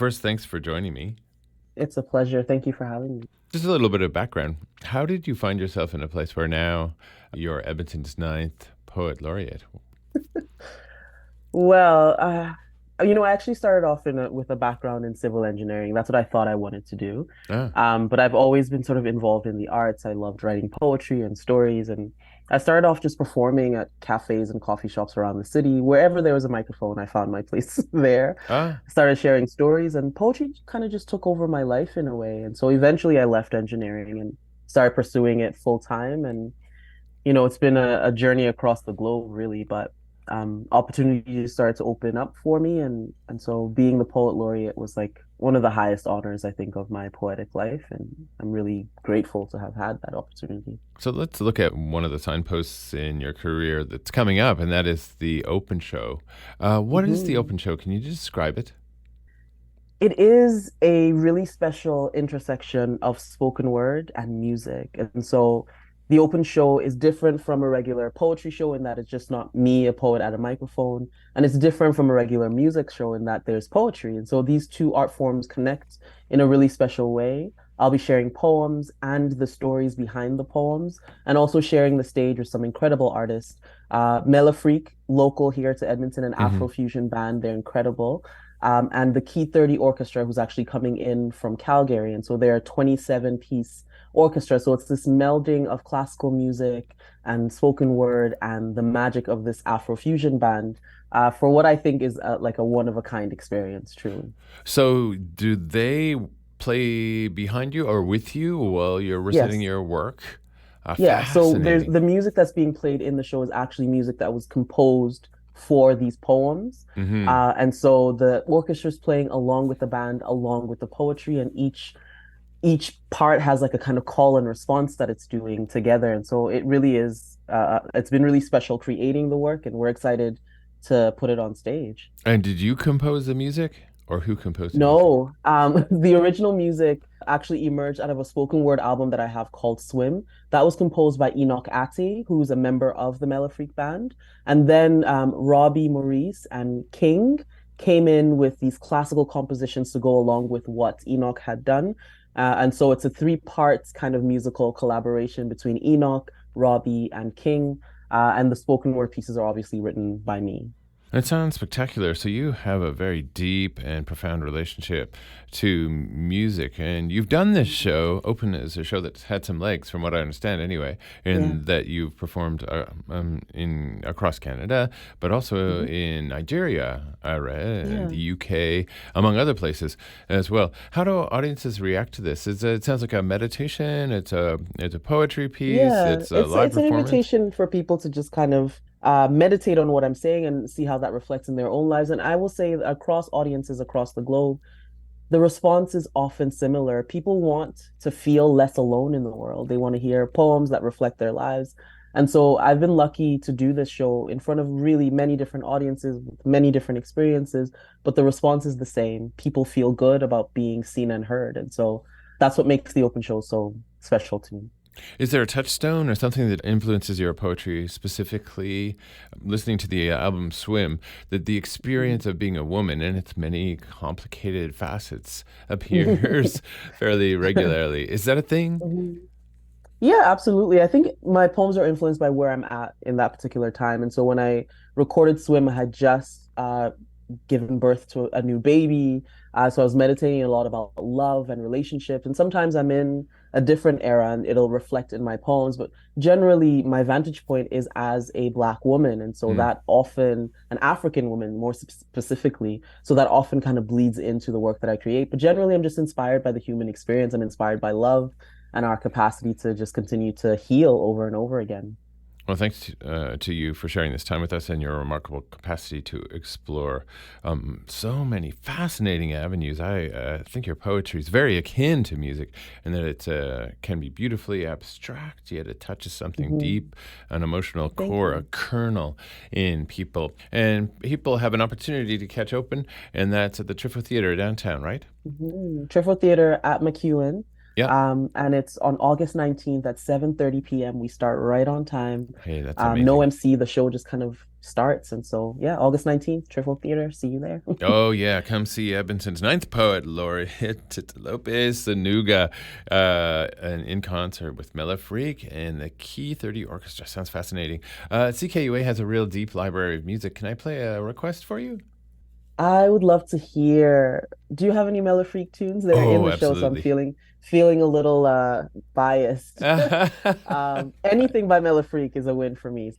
First, thanks for joining me. It's a pleasure. Thank you for having me. Just a little bit of background. How did you find yourself in a place where now you're Edmonton's ninth Poet Laureate? Well, I actually started off with a background in civil engineering. That's what I thought I wanted to do. Ah, But I've always been sort of involved in the arts. I loved writing poetry and stories, and I started off just performing at cafes and coffee shops around the city. Wherever there was a microphone, I found my place there. ah. I started sharing stories, and poetry kind of just took over my life in a way. And so eventually, I left engineering and started pursuing it full time. And it's been a journey across the globe, really, but opportunities started to open up for me, and so being the poet laureate was like one of the highest honors, I think, of my poetic life, and I'm really grateful to have had that opportunity. So let's look at one of the signposts in your career that's coming up, and that is the open show. What is the Mhm. open show? Can you describe it? It is a really special intersection of spoken word and music. And so the open show is different from a regular poetry show in that it's just not me, a poet at a microphone. And it's different from a regular music show in that there's poetry. And so these two art forms connect in a really special way. I'll be sharing poems and the stories behind the poems, and also sharing the stage with some incredible artists. MELAFRIQUE, local here to Edmonton, an Hmm. Afrofusion band. They're incredible, and the Key 30 Orchestra, who's actually coming in from Calgary. And so they're a 27-piece orchestra. So it's this melding of classical music and spoken word and the magic of this Afrofusion band, for what I think is like a one of a kind experience, truly. So, do they play behind you or with you while you're reciting Yes. your work? Yeah. So there's Fascinating. the music that's being played in the show is actually music that was composed for these poems. Hmm. And so the orchestra's playing along with the band, along with the poetry, and each part has like a kind of call and response that it's doing together. And so it really is, it's been really special creating the work, and we're excited to put it on stage. And did you compose the music, or who composed the music? No, the original music actually emerged out of a spoken word album that I have called Swim. That was composed by Enoch Atty, who's a member of the Melafreak band. And then Robbie Maurice and King came in with these classical compositions to go along with what Enoch had done. And so it's a three-part kind of musical collaboration between Enoch, Robbie, and King. And the spoken word pieces are obviously written by me. It sounds spectacular. So you have a very deep and profound relationship to music, and you've done this show. Open is a show that's had some legs, from what I understand, anyway, Yeah. in that you've performed in across Canada, but also Mhm. in Nigeria, I read, and Yeah. the UK, among other places as well. How do audiences react to this? It sounds like a meditation. It's a poetry piece. Yeah, It's a it's live it's an performance. invitation for people to just kind of meditate on what I'm saying and see how that reflects in their own lives. And I will say that across audiences across the globe, the response is often similar. People want to feel less alone in the world. They want to hear poems that reflect their lives. And so I've been lucky to do this show in front of really many different audiences with many different experiences, but the response is the same. People feel good about being seen and heard. And so that's what makes the open show so special to me. Is there a touchstone or something that influences your poetry specifically? Listening to the album Swim, that the experience of being a woman and its many complicated facets appears fairly regularly. Is that a thing? Mhm. Yeah, absolutely. I think my poems are influenced by where I'm at in that particular time. And so when I recorded Swim, I had just given birth to a new baby. So I was meditating a lot about love and relationships. And sometimes I'm in a different era and it'll reflect in my poems. But generally, my vantage point is as a Black woman. And so Mm. that often, an African woman more specifically, so that often kind of bleeds into the work that I create. But generally, I'm just inspired by the human experience. I'm inspired by love and our capacity to just continue to heal over and over again. Well, thanks to you for sharing this time with us and your remarkable capacity to explore so many fascinating avenues. I think your poetry is very akin to music in that it can be beautifully abstract, yet it touches something Mhm. deep, an emotional Thank core, a you. kernel in people. And people have an opportunity to catch open, and that's at the Triffo Theatre downtown, right? Triffo Theatre at MacEwan. Yeah. And it's on August 19th at 7:30 p.m. We start right on time. Hey, that's No amazing. MC, the show just kind of starts. And so, yeah, August 19th, Triffo Theatre. See you there. Oh yeah, come see Edmonton's ninth poet laureate Titilope Sonuga, and in concert with MELAFRIQUE and the Key 30 Orchestra. Sounds fascinating. CKUA has a real deep library of music. Can I play a request for you? I would love to hear. Do you have any MELAFRIQUE tunes? They're in Oh, the show, so I'm absolutely. feeling a little biased. Anything by MELAFRIQUE is a win for me.